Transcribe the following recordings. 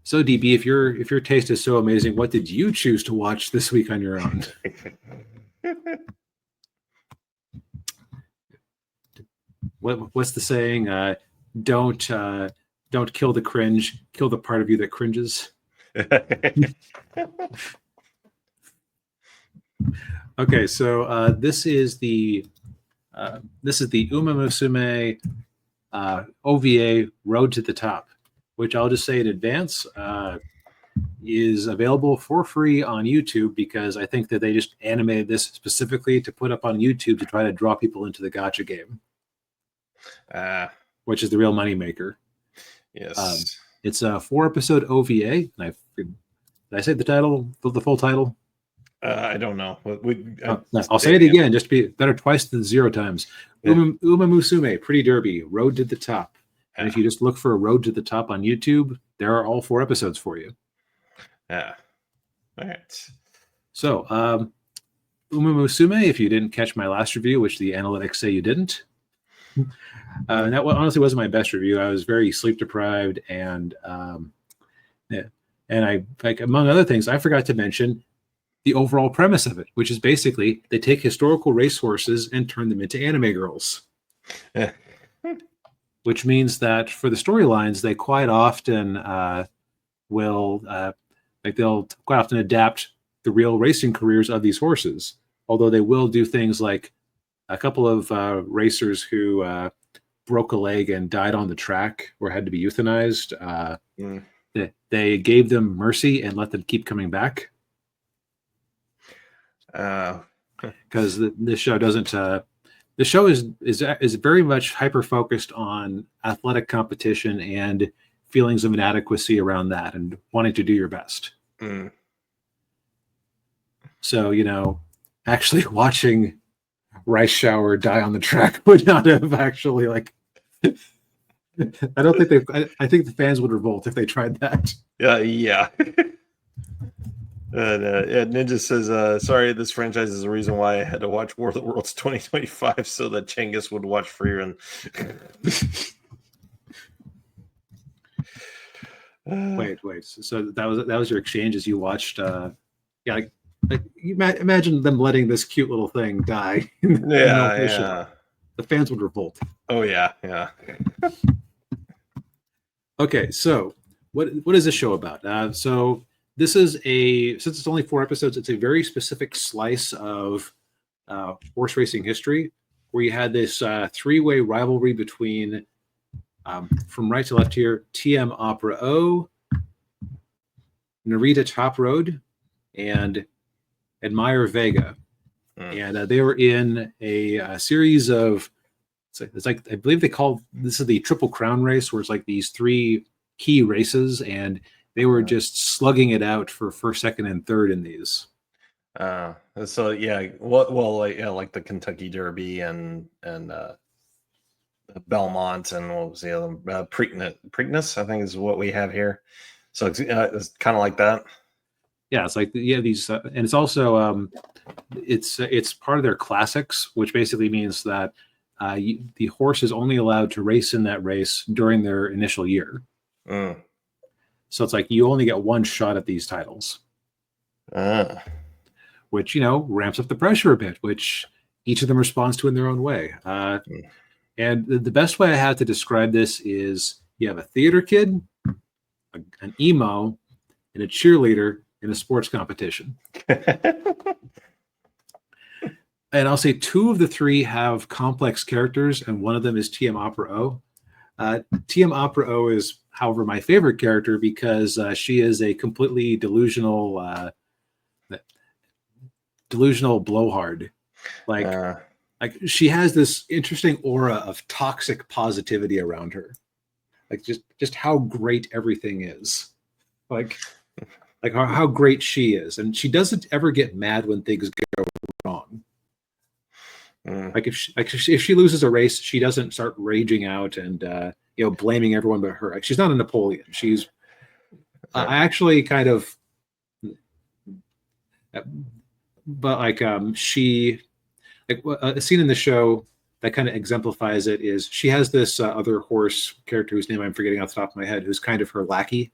So DB, if your taste is so amazing, what did you choose to watch this week on your own? What's the saying? Don't kill the cringe, kill the part of you that cringes. Okay, so this is the Uma Musume OVA Road to the Top, which I'll just say in advance is available for free on YouTube, because I think that they just animated this specifically to put up on YouTube to try to draw people into the gacha game, which is the real moneymaker. Yes. It's a 4-episode OVA. Did I say the title, the full title? I don't know. I'll say it again, just to be better twice than 0 times. Yeah. Uma Musume, Pretty Derby, Road to the Top. And if you just look for a Road to the Top on YouTube, there are all 4 episodes for you. Yeah. All right. So, Uma Musume, if you didn't catch my last review, which the analytics say you didn't, that honestly wasn't my best review. I was very sleep deprived, and I, like, among other things, I forgot to mention the overall premise of it, which is basically they take historical racehorses and turn them into anime girls. Which means that for the storylines, they quite often they'll quite often adapt the real racing careers of these horses. Although they will do things like a couple of racers who broke a leg and died on the track or had to be euthanized. They gave them mercy and let them keep coming back. Because this show doesn't. The show is very much hyper focused on athletic competition and feelings of inadequacy around that, and wanting to do your best. So actually watching Rice Shower die on the track would not have actually like. I don't think I think the fans would revolt if they tried that. Yeah. Ninja says, sorry, this franchise is the reason why I had to watch War of the Worlds 2025 so that Changus would watch Freerun. Wait. So that was your exchange as you watched like you imagine them letting this cute little thing die. Yeah. The fans would revolt. Oh yeah. Okay, so what is this show about? So this is since it's only 4 episodes, it's a very specific slice of horse racing history, where you had this 3-way rivalry between, from right to left here, TM Opera O, Narita Top Road, and Admire Vega. And they were in a series of, it's like I believe they call this is the Triple Crown race, where it's like these 3 key races, and they were just slugging it out for first, second, and third in these. So yeah, like the Kentucky Derby and Belmont, and what was the other Preakness, I think is what we have here. So it's kind of like that. Yeah, it's like these, and it's also it's part of their classics, which basically means that the horse is only allowed to race in that race during their initial year. So it's like you only get one shot at these titles, which ramps up the pressure a bit, which each of them responds to in their own way. And the best way I have to describe this is you have a theater kid, an emo, and a cheerleader in a sports competition. And I'll say 2 of the 3 have complex characters, and one of them is TM Opera O. TM Opera O is, however, my favorite character, because she is a completely delusional blowhard. Like she has this interesting aura of toxic positivity around her. Like just how great everything is. Like how great she is, and she doesn't ever get mad when things go wrong. Like if she loses a race, she doesn't start raging out and blaming everyone but her. Like, she's not a Napoleon. She's I actually kind of, but like she, like a scene in the show that kind of exemplifies it is she has this other horse character whose name I'm forgetting off the top of my head, who's kind of her lackey,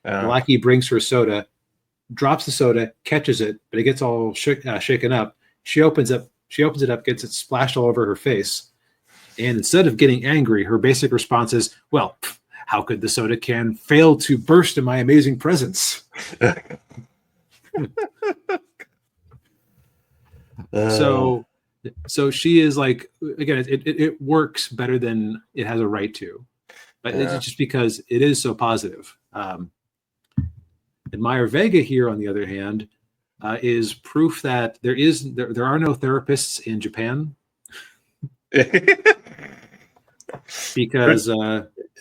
The lackey brings her soda, drops the soda, catches it, but it gets all shaken up. She opens it up, gets it splashed all over her face. And instead of getting angry, her basic response is, well, how could the soda can fail to burst in my amazing presence? So she is like, again, it works better than it has a right to, but it's just because it is so positive. Admire Vega here, on the other hand, is proof that there are no therapists in Japan. Because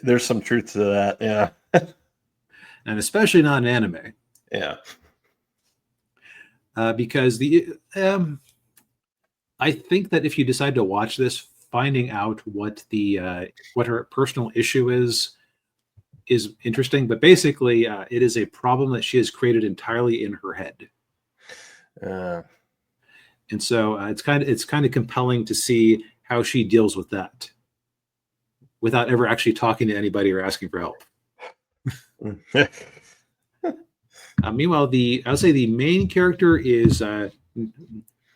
there's some truth to that, yeah. And especially not in anime. Yeah. Because I think that if you decide to watch this, finding out what her personal issue is interesting. But basically, it is a problem that she has created entirely in her head. And so it's kind of compelling to see how she deals with that without ever actually talking to anybody or asking for help. Meanwhile, I'll say the main character is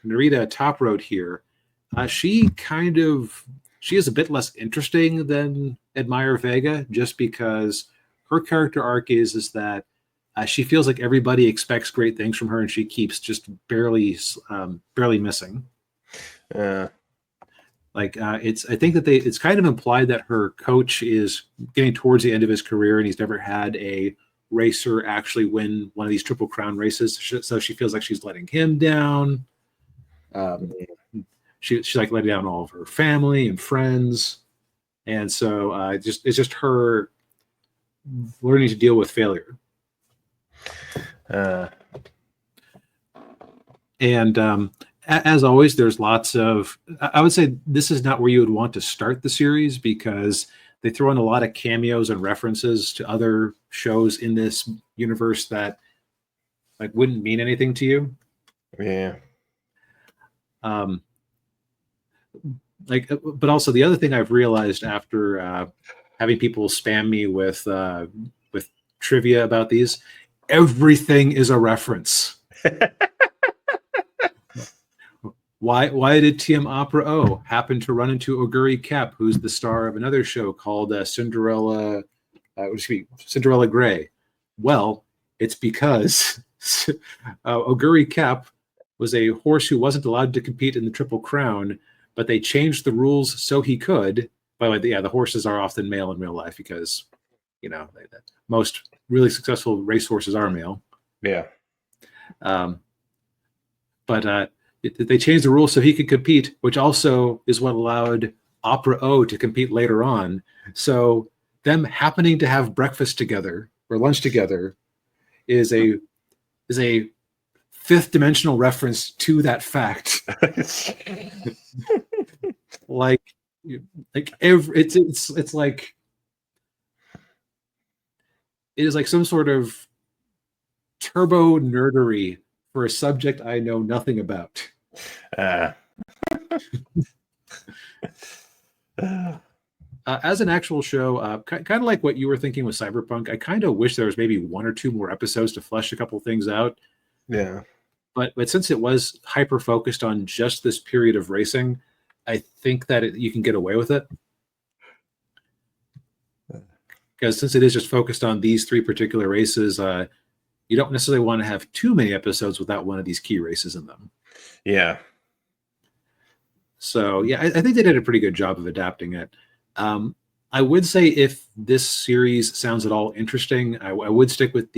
Narita Top Road here. She is a bit less interesting than Admire Vega, just because her character arc is that she feels like everybody expects great things from her, and she keeps just barely missing. I think that it's kind of implied that her coach is getting towards the end of his career, and he's never had a racer actually win one of these Triple Crown races, so she feels like she's letting him down. She's like letting down all of her family and friends, and so it's just her learning to deal with failure. And as always, there's lots of. I would say this is not where you would want to start the series, because they throw in a lot of cameos and references to other shows in this universe that like wouldn't mean anything to you. Yeah. But also the other thing I've realized after having people spam me with trivia about these, everything is a reference. Why did TM Opera O happen to run into Oguri Cap, who's the star of another show called Cinderella Gray? Well, it's because Oguri Cap was a horse who wasn't allowed to compete in the Triple Crown, but they changed the rules so he could. By the way, the horses are often male in real life because, most really successful racehorses are male. Yeah. But they changed the rules so he could compete, which also is what allowed Opera O to compete later on. So them happening to have breakfast together or lunch together is a fifth dimensional reference to that fact. It's like it is like some sort of turbo nerdery for a subject I know nothing about. As an actual show, kind of like what you were thinking with Cyberpunk, I kind of wish there was maybe one or two more episodes to flesh a couple things out. Yeah. But since it was hyper focused on just this period of racing, I think that you can get away with it. Because since it is just focused on these three particular races, you don't necessarily want to have too many episodes without one of these key races in them. Yeah. So, yeah, I think they did a pretty good job of adapting it. I would say if this series sounds at all interesting, I would stick with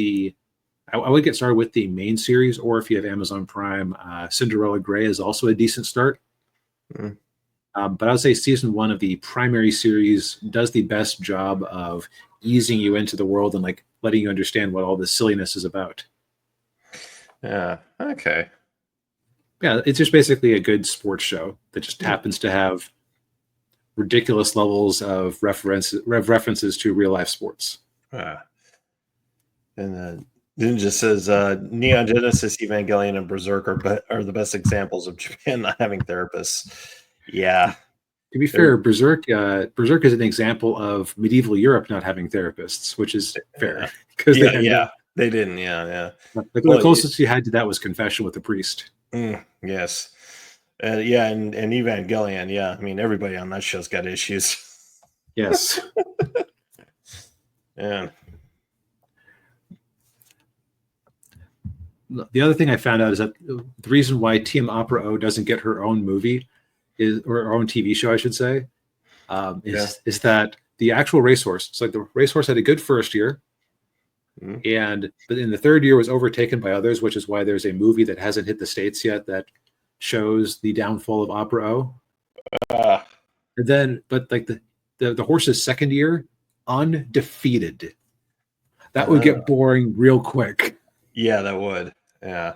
I would get started with the main series, or if you have Amazon Prime, Cinderella Gray is also a decent start. Mm. But I would say season 1 of the primary series does the best job of easing you into the world and like letting you understand what all this silliness is about. Yeah. Okay. Yeah, it's just basically a good sports show that just happens to have ridiculous levels of references to real life sports. And then Ninja says Neon Genesis, Evangelion, and Berserk are the best examples of Japan not having therapists. Yeah. To be fair, Berserk is an example of medieval Europe not having therapists, which is fair because they didn't. The closest you had to that was confession with a priest. Yes. And Evangelion. Yeah, I mean everybody on that show's got issues. Yes. Yeah. The other thing I found out is that the reason why Team Opera O doesn't get her own movie or her own TV show, I should say, is that the actual racehorse. So like the racehorse had a good first year, but in the third year was overtaken by others, which is why there's a movie that hasn't hit the States yet that shows the downfall of Opera O. And then, but like the horse's second year, undefeated. That would get boring real quick. Yeah, that would. Yeah.